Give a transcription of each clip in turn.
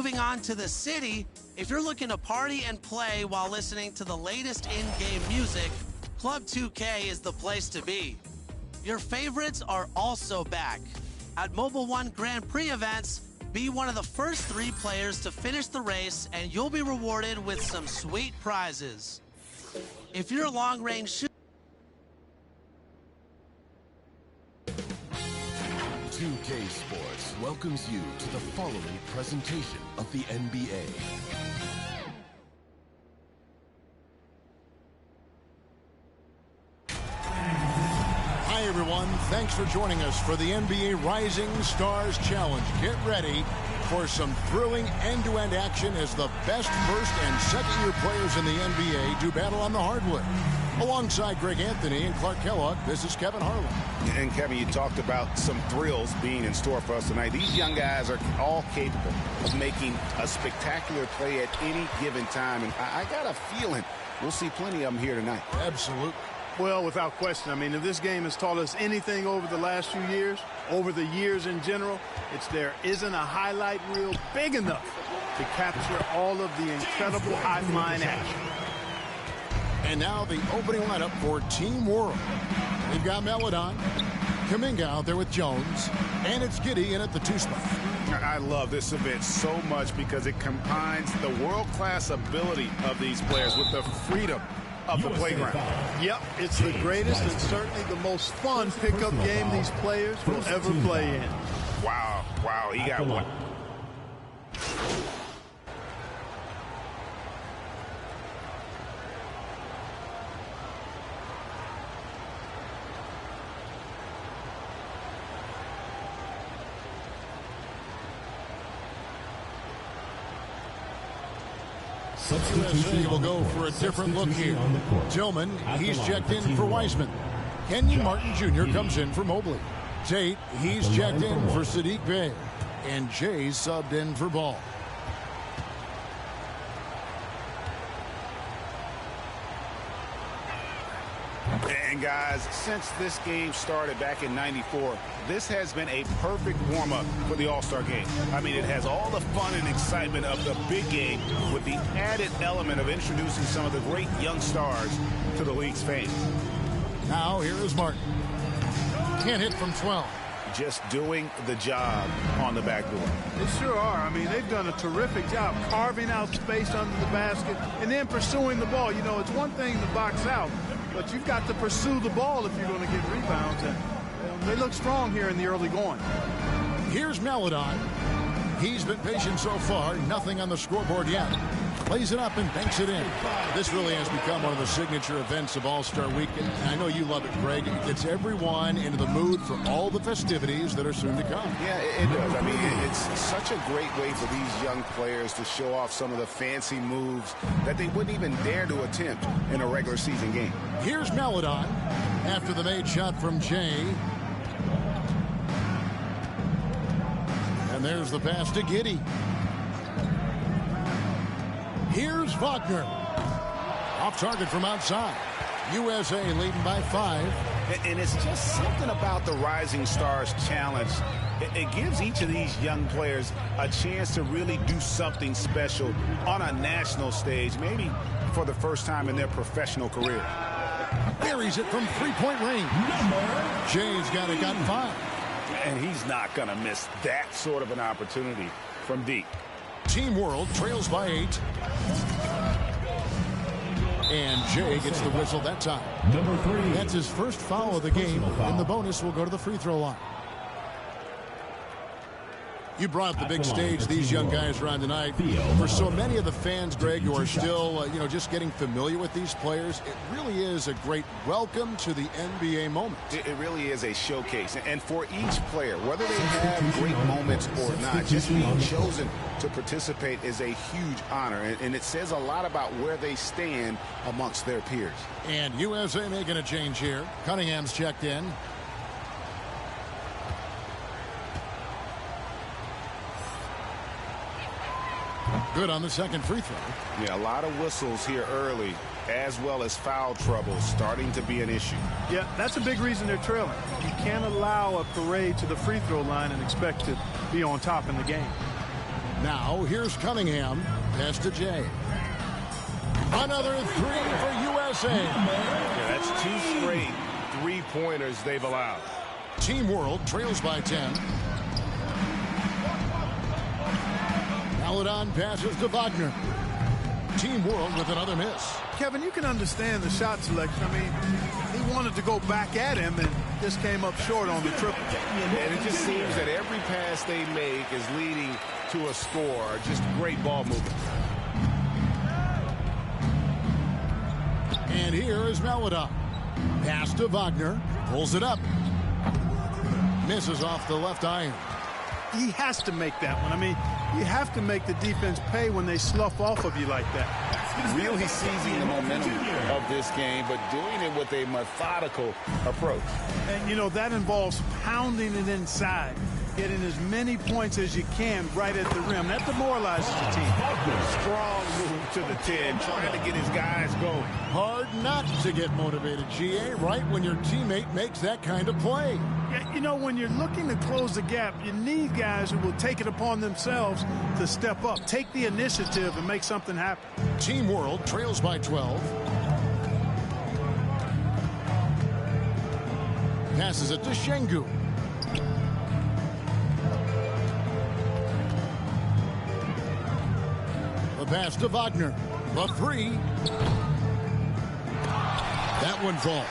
Moving on to the city, if you're looking to party and play while listening to the latest in-game music, Club 2K is the place to be. Your favorites are also back. At Mobile One Grand Prix events, be one of the first 3 players to finish the race and you'll be rewarded with some sweet prizes. If you're a long-range shooter, 2K Sports welcomes you to the following presentation of the NBA. Hi everyone, thanks for joining us for the NBA Rising Stars Challenge. Get ready for some thrilling end-to-end action as the best first and second-year players in the NBA do battle on the hardwood. Alongside Greg Anthony and Clark Kellogg, this is Kevin Harlan. And Kevin, you talked about some thrills being in store for us tonight. These young guys are all capable of making a spectacular play at any given time. And I got a feeling we'll see plenty of them here tonight. Absolutely. Well, without question. I mean, if this game has taught us anything over the last few years, over the years in general, it's there isn't a highlight reel big enough to capture all of the incredible high-flying action. And now the opening lineup for Team World. We've got Melodon, Kuminga out there with Jones, and it's Giddey in at the 2 spot. I love this event so much because it combines the world-class ability of these players with the freedom of the playground. Yep, it's the greatest and certainly the most fun pickup game these players will ever play in. Wow, he got one. USA will go for a different look here. Tillman, he's checked in for Wiseman. Kenyon Martin Jr. comes in for Mobley. Tate, he's checked in for Sadiq Bey. And Jay's subbed in for Ball. And guys, since this game started back in '94, this has been a perfect warm-up for the All-Star game. I mean, it has all the fun and excitement of the big game with the added element of introducing some of the great young stars to the league's fame. Now here is Martin. Can't hit from 12. Just doing the job on the backboard. They sure are. I mean, they've done a terrific job carving out space under the basket and then pursuing the ball. You know, it's one thing to box out, but you've got to pursue the ball if you're going to get rebounds. And they look strong here in the early going. Here's Melodon. He's been patient so far. Nothing on the scoreboard yet. Plays it up and banks it in. This really has become one of the signature events of All-Star Weekend. I know you love it, Greg. It gets everyone into the mood for all the festivities that are soon to come. Yeah, it does. I mean, it's such a great way for these young players to show off some of the fancy moves that they wouldn't even dare to attempt in a regular season game. Here's Melodon after the made shot from Jay. And there's the pass to Giddey. Here's Wagner. Off target from outside. USA leading by 5. And it's just something about the Rising Stars Challenge. It gives each of these young players a chance to really do something special on a national stage, maybe for the first time in their professional career. Buries it from three-point range. Jay's got it, got 5. And he's not going to miss that sort of an opportunity from deep. Team World trails by 8. And Jay gets the whistle that time. Number 3. That's his first foul of the game, and the bonus will go to the free throw line. You brought up the big stage these young guys are on tonight. For so many of the fans, Greg, who are still, just getting familiar with these players, it really is a great welcome to the NBA moment. It really is a showcase. And for each player, whether they have great moments or not, just being chosen to participate is a huge honor. And it says a lot about where they stand amongst their peers. And USA making a change here. Cunningham's checked in. Good on the second free throw. Yeah, a lot of whistles here early, as well as foul trouble starting to be an issue. Yeah, that's a big reason they're trailing. You can't allow a parade to the free throw line and expect to be on top in the game. Now, here's Cunningham. Pass to Jay. Another three for USA. Yeah, that's 2 straight three-pointers they've allowed. Team World trails by 10. Paladon passes to Wagner. Team World with another miss. Kevin, you can understand the shot selection. I mean, he wanted to go back at him and just came up short on the triple. And it just seems that every pass they make is leading to a score. Just great ball movement. And here is Paladon. Pass to Wagner. Pulls it up. Misses off the left iron. He has to make that one. I mean, you have to make the defense pay when they slough off of you like that. Really seizing the momentum of this game, but doing it with a methodical approach. And, you know, that involves pounding it inside, getting as many points as you can right at the rim. That demoralizes the team. Strong move to the 10, trying to get his guys going. Hard not to get motivated, GA, right when your teammate makes that kind of play. Yeah, you know, when you're looking to close the gap, you need guys who will take it upon themselves to step up, take the initiative, and make something happen. Team World trails by 12. Passes it to Şengün. The pass to Wagner. The three. That one falls.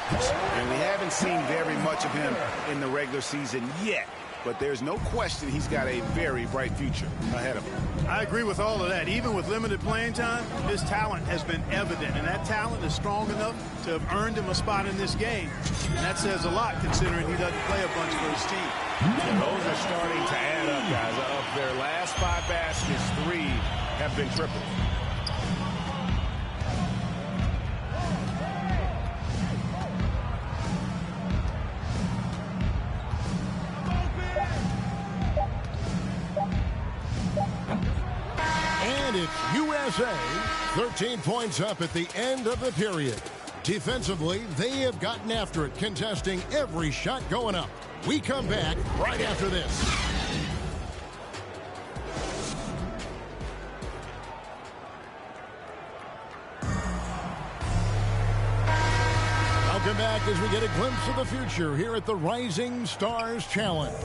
And we haven't seen very much of him in the regular season yet. But there's no question he's got a very bright future ahead of him. I agree with all of that. Even with limited playing time, his talent has been evident. And that talent is strong enough to have earned him a spot in this game. And that says a lot considering he doesn't play a bunch for his team. And those are starting to add up, guys. Of their last 5 baskets, 3 have been triples. And it's USA 13 points up at the end of the period. Defensively, they have gotten after it, contesting every shot going up. We come back right after this. Welcome back as we get a glimpse of the future here at the Rising Stars Challenge.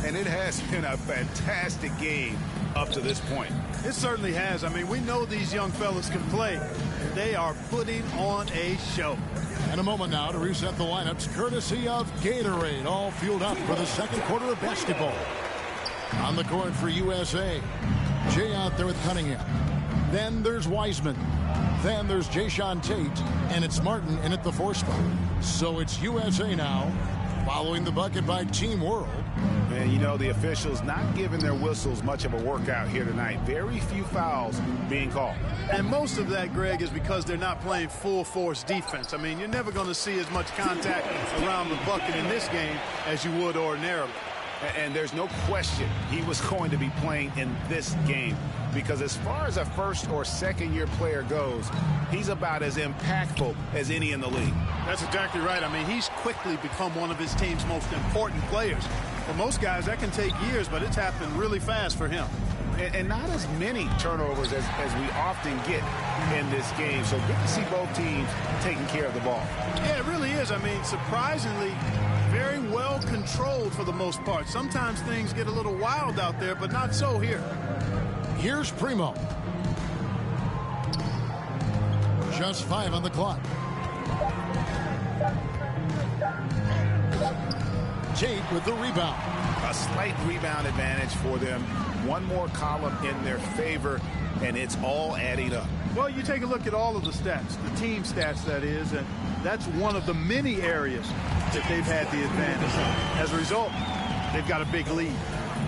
And it has been a fantastic game up to this point. It certainly has. I mean, we know these young fellas can play. And they are putting on a show. And a moment now to reset the lineups courtesy of Gatorade, all fueled up for the second quarter of basketball. On the court for USA, Jay out there with Cunningham. Then there's Wiseman. Then there's Jayshawn Tate, and it's Martin in at the 4 spot. So it's USA now, following the bucket by Team World. And, you know, the officials not giving their whistles much of a workout here tonight. Very few fouls being called. And most of that, Greg, is because they're not playing full-force defense. I mean, you're never going to see as much contact around the bucket in this game as you would ordinarily. And there's no question he was going to be playing in this game, because as far as a first or second year player goes, he's about as impactful as any in the league. That's exactly right. I mean, he's quickly become one of his team's most important players. For most guys, that can take years, but it's happened really fast for him. And not as many turnovers as we often get in this game. So good to see both teams taking care of the ball. Yeah, it really is. I mean, surprisingly, very well controlled for the most part. Sometimes things get a little wild out there, but not so here. Here's Primo. Just 5 on the clock. Tate with the rebound. A slight rebound advantage for them. One more column in their favor, and it's all adding up. Well, you take a look at all of the stats, the team stats, that is, and that's one of the many areas that they've had the advantage. As a result, they've got a big lead.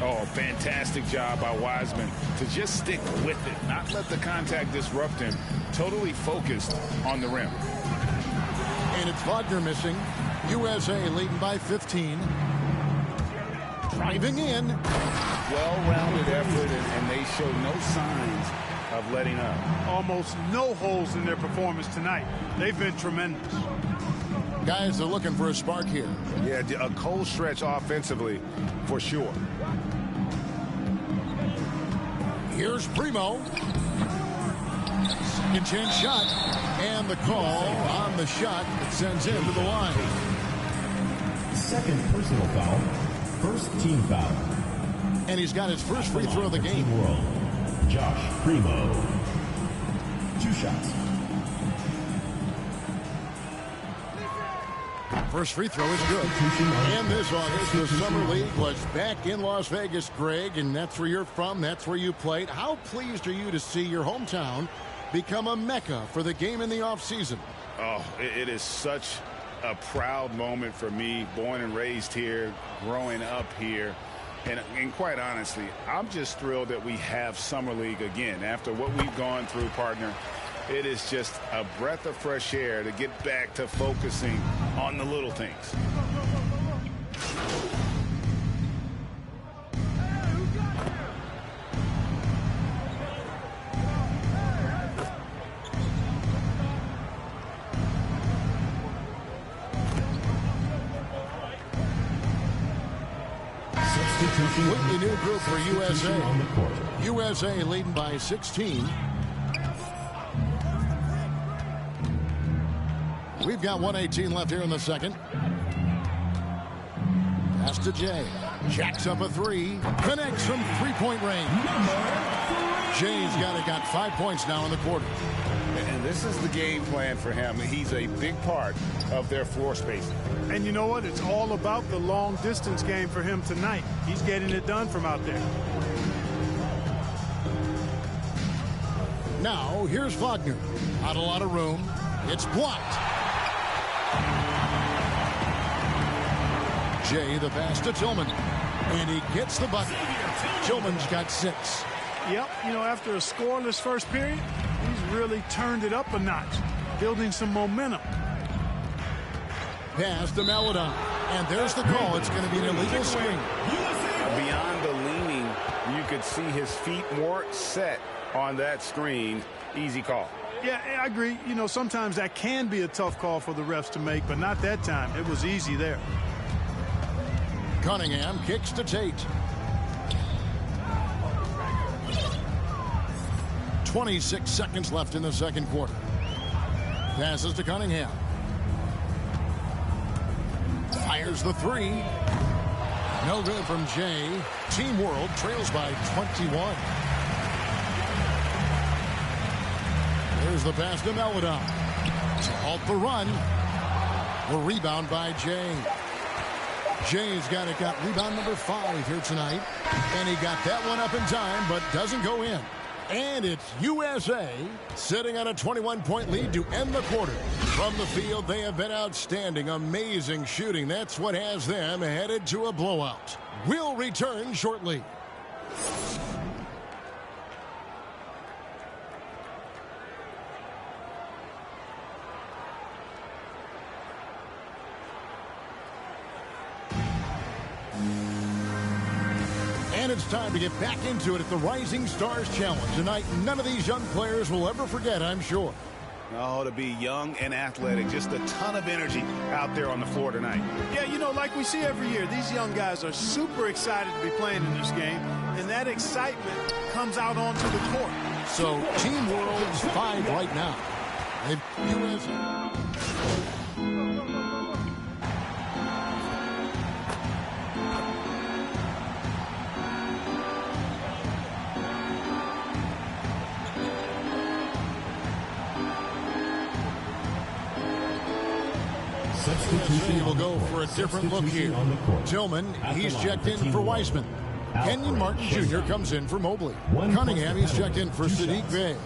Oh, fantastic job by Wiseman to just stick with it, not let the contact disrupt him. Totally focused on the rim. And it's Wagner missing. USA leading by 15. Driving in. Well-rounded effort, and they show no signs of letting up. Almost no holes in their performance tonight. They've been tremendous. Guys are looking for a spark here. Yeah, a cold stretch offensively for sure. Here's Primo. Second chance shot. And the call on the shot that sends him to the line. Second personal foul. First team foul. And he's got his first free throw of the game. Team World. Josh Primo. 2 shots. First free throw is good. And this August, the Summer League was back in Las Vegas, Greg, and that's where you're from. That's where you played. How pleased are you to see your hometown become a mecca for the game in the offseason? Oh, it is such a proud moment for me, born and raised here, growing up here. And quite honestly, I'm just thrilled that we have Summer League again. After what we've gone through, partner, it is just a breath of fresh air to get back to focusing on the little things. Completely new group for USA. USA leading by 16. We've got 1:18 left here in the second. Pass to Jay. Jacks up a 3. Connects from three-point range. Jay's got 5 points now in the quarter. And this is the game plan for him. He's a big part of their floor spacing. And you know what? It's all about the long distance game for him tonight. He's getting it done from out there. Now, here's Wagner. Not a lot of room. It's blocked. Jay, the pass to Tillman. And he gets the bucket. Tillman's got 6. Yep, you know, after a scoreless first period, he's really turned it up a notch, building some momentum. Pass to Maladon. And there's the call. It's going to be an illegal screen. Beyond the leaning, you could see his feet weren't set on that screen. Easy call. Yeah, I agree. You know, sometimes that can be a tough call for the refs to make, but not that time. It was easy there. Cunningham kicks to Tate. 26 seconds left in the second quarter. Passes to Cunningham. Fires the 3. No good from Jay. Team World trails by 21. There's the pass to Maladon. To halt the run. The rebound by Jay. Jay's got rebound number 5 here tonight. And he got that one up in time, but doesn't go in. And it's USA sitting on a 21-point lead to end the quarter. From the field, they have been outstanding. Amazing shooting. That's what has them headed to a blowout. We'll return shortly. And it's time to get back into it at the Rising Stars Challenge. Tonight, none of these young players will ever forget, I'm sure. Oh, to be young and athletic, just a ton of energy out there on the floor tonight. Yeah, you know, like we see every year, these young guys are super excited to be playing in this game, and that excitement comes out onto the court. So, Team World's 5 right now. If USA... He will go for a different look here. Tillman, he's checked in for Wiseman. Kenyon Martin Jr. comes in for Mobley. Cunningham, he's checked in for Sadiq Bey.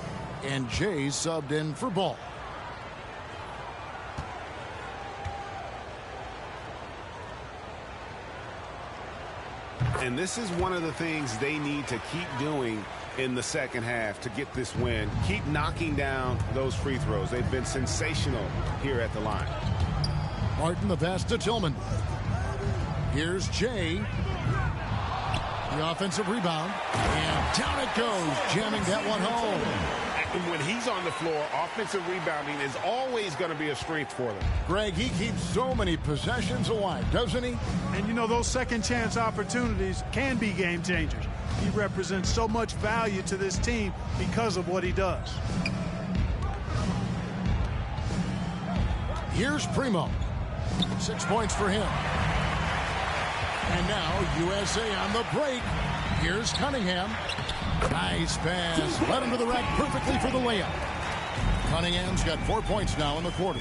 And Jay subbed in for Ball. And this is one of the things they need to keep doing in the second half to get this win. Keep knocking down those free throws. They've been sensational here at the line. Martin, the pass to Tillman. Here's Jay. The offensive rebound. And down it goes, jamming that one home. And when he's on the floor, offensive rebounding is always going to be a strength for them. Greg, he keeps so many possessions alive, doesn't he? And you know, those second chance opportunities can be game changers. He represents so much value to this team because of what he does. Here's Primo. 6 points for him. And now USA on the break. Here's Cunningham. Nice pass. Led him to the rack perfectly for the layup. Cunningham's got 4 points now in the quarter.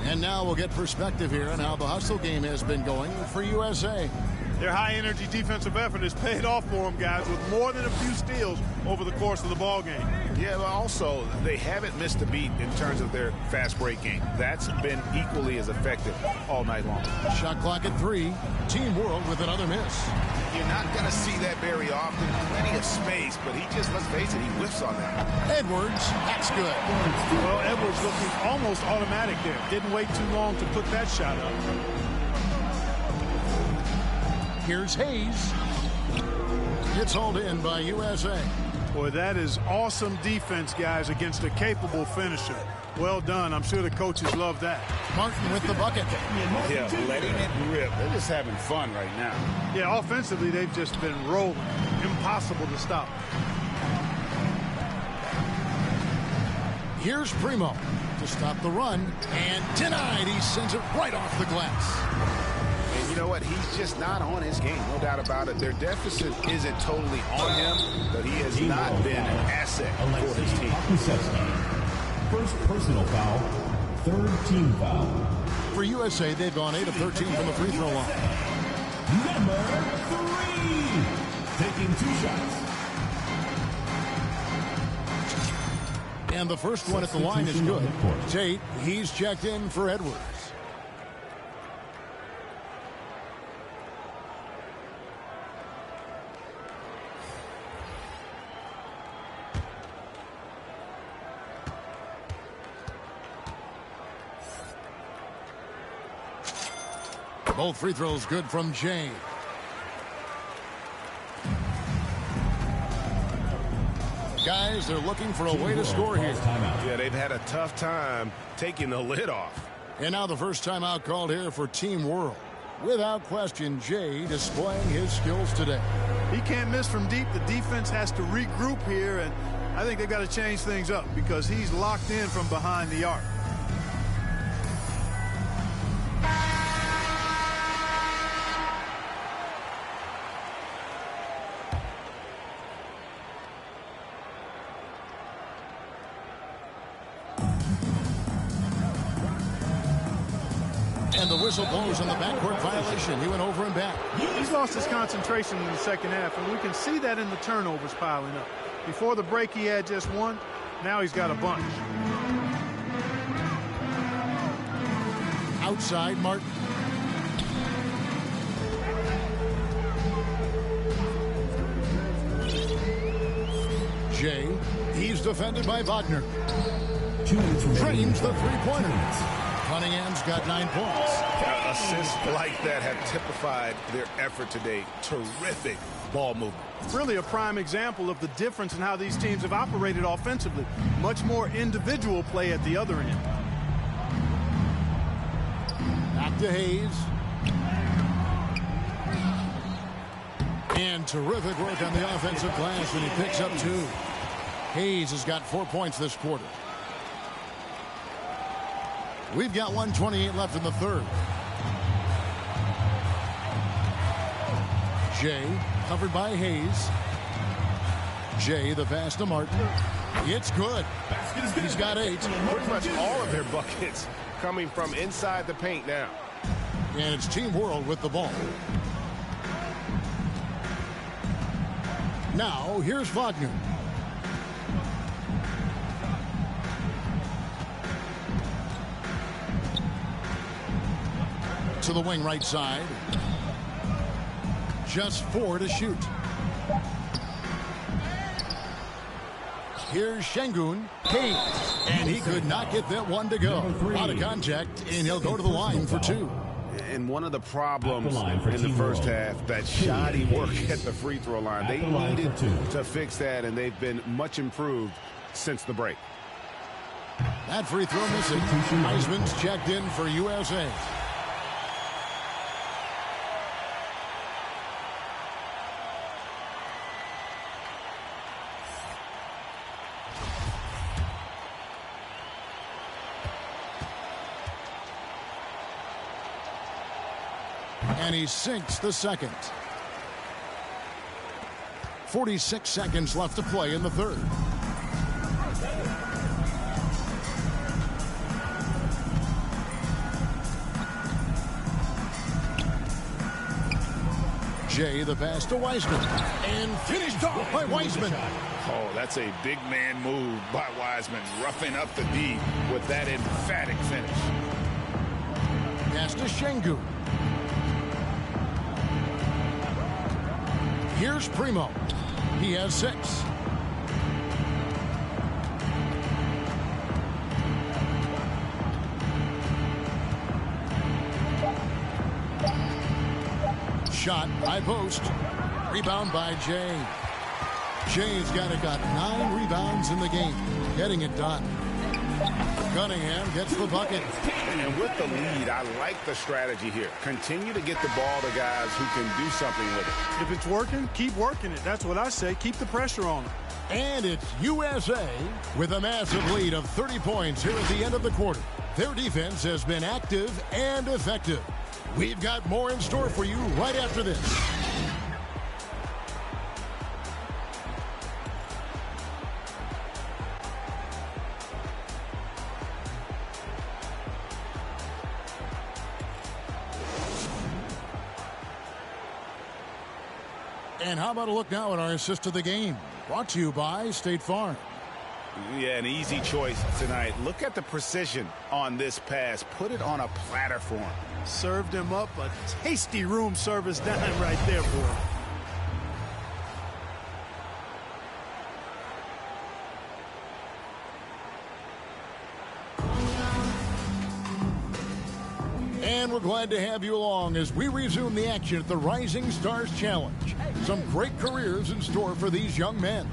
And now we'll get perspective here on how the hustle game has been going for USA. Their high-energy defensive effort has paid off for them, guys, with more than a few steals over the course of the ball game. Yeah, but also, they haven't missed a beat in terms of their fast break game. That's been equally as effective all night long. Shot clock at 3. Team World with another miss. You're not going to see that very often. Plenty of space, but he just, let's face it, he whiffs on that. Edwards, that's good. Well, Edwards looking almost automatic there. Didn't wait too long to put that shot up. Here's Hayes. It's hauled in by USA. Boy, that is awesome defense, guys, against a capable finisher. Well done. I'm sure the coaches love that. Martin with the bucket. Yeah, letting it rip. They're just having fun right now. Yeah, offensively, they've just been rolling. Impossible to stop. Here's Primo to stop the run. And denied. He sends it right off the glass. And you know what? He's just not on his game. No doubt about it. Their deficit isn't totally on him, but he has not been an asset for his team. First personal foul, third team foul. For USA, they've gone 8 of 13 from the free throw line. Number 3, taking 2 shots. And the first one at the line is good. Tate, he's checked in for Edwards. Both free throws good from Jay. Guys, they're looking for a way to score here. Yeah, they've had a tough time taking the lid off. And now the first timeout called here for Team World. Without question, Jay displaying his skills today. He can't miss from deep. The defense has to regroup here, and I think they've got to change things up because he's locked in from behind the arc. And the whistle blows on the backcourt violation. He went over and back. He's lost his concentration in the second half, and we can see that in the turnovers piling up. Before the break, he had just one. Now he's got a bunch. Outside, Martin. Jay, he's defended by Wagner. Drains the three-pointer. Cunningham's got 9 points. Assists like that have typified their effort today. Terrific ball movement. Really a prime example of the difference in how these teams have operated offensively. Much more individual play at the other end. Back to Hayes. And terrific work on the offensive glass, and he picks up 2. Hayes has got 4 points this quarter. We've got 1:28 left in the third. Jay covered by Hayes. Jay, the pass to Martin. It's good. He's got 8. Pretty much all of their buckets coming from inside the paint now. And it's Team World with the ball. Now, here's Wagner. To the wing right side. Just 4 to shoot. Here's Şengün. Hayes. And he could not get that one to go. Out of contact, and he'll go to the line for 2. And one of the problems in the first half, that shoddy work at the free throw line. They needed to fix that, and they've been much improved since the break. That free throw missing. Heisman's checked in for USA. And he sinks the second. 46 seconds left to play in the third. Jay, the pass to Wiseman. And finished off by Wiseman. Oh, that's a big man move by Wiseman, roughing up the D with that emphatic finish. Pass to Şengün. Here's Primo. He has 6. Shot, high post. Rebound by Jay. Jay's got 9 rebounds in the game. Getting it done. Cunningham gets the bucket. And with the lead, I like the strategy here. Continue to get the ball to guys who can do something with it. If it's working, keep working it. That's what I say. Keep the pressure on them. And it's USA with a massive lead of 30 points here at the end of the quarter. Their defense has been active and effective. We've got more in store for you right after this. And how about a look now at our assist of the game? Brought to you by State Farm. Yeah, an easy choice tonight. Look at the precision on this pass. Put it on a platter for him. Served him up a tasty room service dime right there for him. And we're glad to have you along as we resume the action at the Rising Stars Challenge. Some great careers in store for these young men.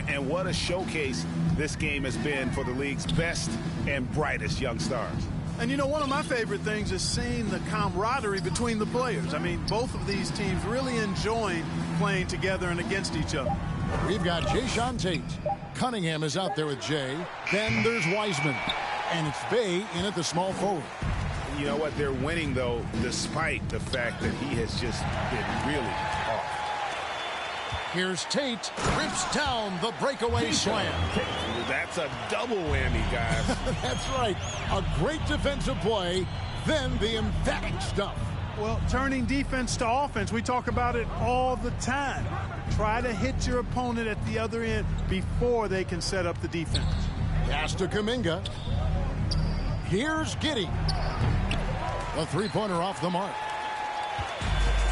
And what a showcase this game has been for the league's best and brightest young stars. And you know, one of my favorite things is seeing the camaraderie between the players. I mean, both of these teams really enjoying playing together and against each other. We've got Jayshawn Tate. Cunningham is out there with Jay. Then there's Wiseman. And it's Bay in at the small forward. You know what? They're winning, though, despite the fact that he has just been really off. Here's Tate. Rips down the breakaway slam. That's a double whammy, guys. That's right. A great defensive play, then the emphatic stuff. Well, turning defense to offense, we talk about it all the time. Try to hit your opponent at the other end before they can set up the defense. Pass to Kuminga. Here's Giddey. A three-pointer off the mark.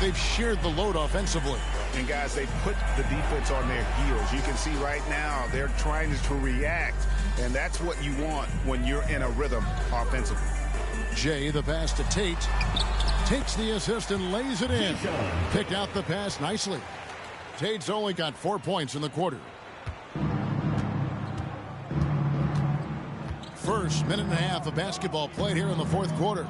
They've shared the load offensively. And, guys, they put the defense on their heels. You can see right now they're trying to react, and that's what you want when you're in a rhythm offensively. Jay, the pass to Tate. Takes the assist and lays it in. Picked out the pass nicely. Tate's only got 4 points in the quarter. First minute and a half of basketball played here in the fourth quarter.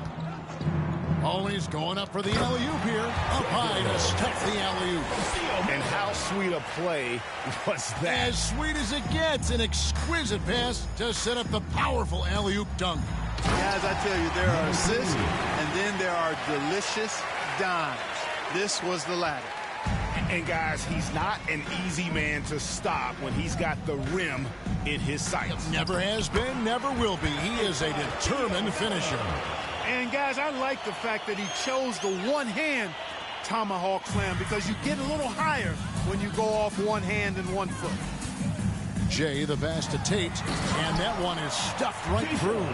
Oh, he's going up for the alley-oop here. Up high to stuff the alley-oop. And how sweet a play was that? As sweet as it gets. An exquisite pass to set up the powerful alley-oop dunk. Guys, I tell you, there are assists, and then there are delicious dimes. This was the latter. And, guys, he's not an easy man to stop when he's got the rim in his sights. Never has been, never will be. He is a determined finisher. And, guys, I like the fact that he chose the one-hand tomahawk slam because you get a little higher when you go off one hand and 1 foot. Jay, the pass to Tate, and that one is stuffed right through.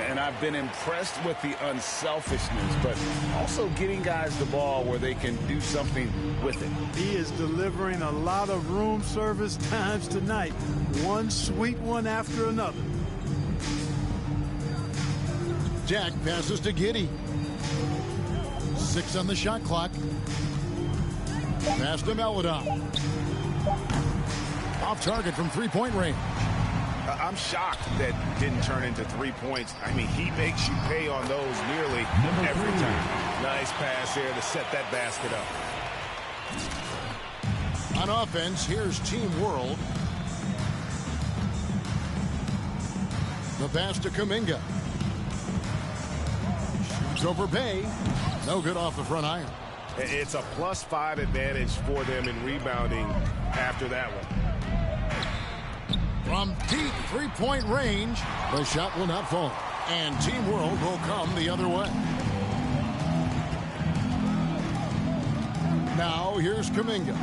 And I've been impressed with the unselfishness, but also getting guys the ball where they can do something with it. He is delivering a lot of room service times tonight. One sweet one after another. Jack passes to Giddey. 6 on the shot clock. Pass to Melodon. Off target from three-point range. I'm shocked that didn't turn into 3 points. I mean, he makes you pay on those nearly every time. Nice pass here to set that basket up. On offense, here's Team World. The pass to Kuminga. Shoots over Bay. No good off the front iron. It's a +5 advantage for them in rebounding after that one. From deep three-point range, the shot will not fall. And Team World will come the other way. Now here's Kuminga.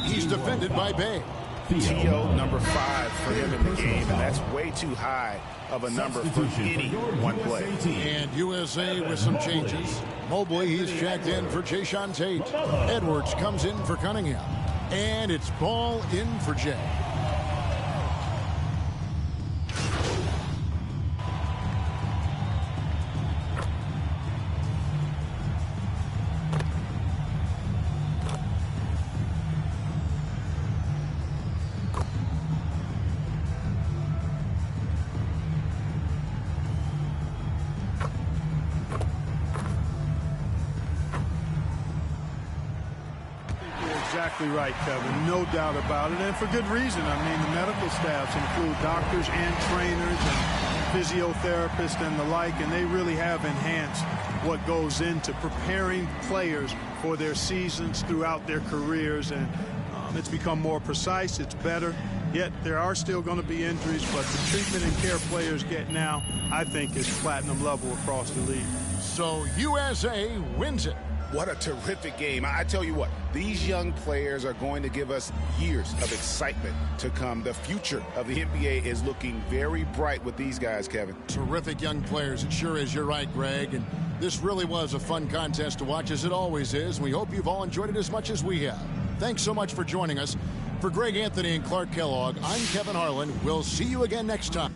He's defended by Bay. TO number 5 for him in the game, and that's way too high of a number for any one play. And USA with some changes. Mobley, he's checked in for Jayshawn Tate. Edwards comes in for Cunningham. And it's ball in for Jay. Exactly right, Kevin. No doubt about it, and for good reason. I mean, the medical staffs include doctors and trainers and physiotherapists and the like, and they really have enhanced what goes into preparing players for their seasons throughout their careers, and it's become more precise. It's better. Yet there are still going to be injuries, but the treatment and care players get now, I think, is platinum level across the league. So USA wins it. What a terrific game. I tell you what, these young players are going to give us years of excitement to come. The future of the NBA is looking very bright with these guys, Kevin. Terrific young players. It sure is. You're right, Greg. And this really was a fun contest to watch, as it always is. We hope you've all enjoyed it as much as we have. Thanks so much for joining us. For Greg Anthony and Clark Kellogg, I'm Kevin Harlan. We'll see you again next time.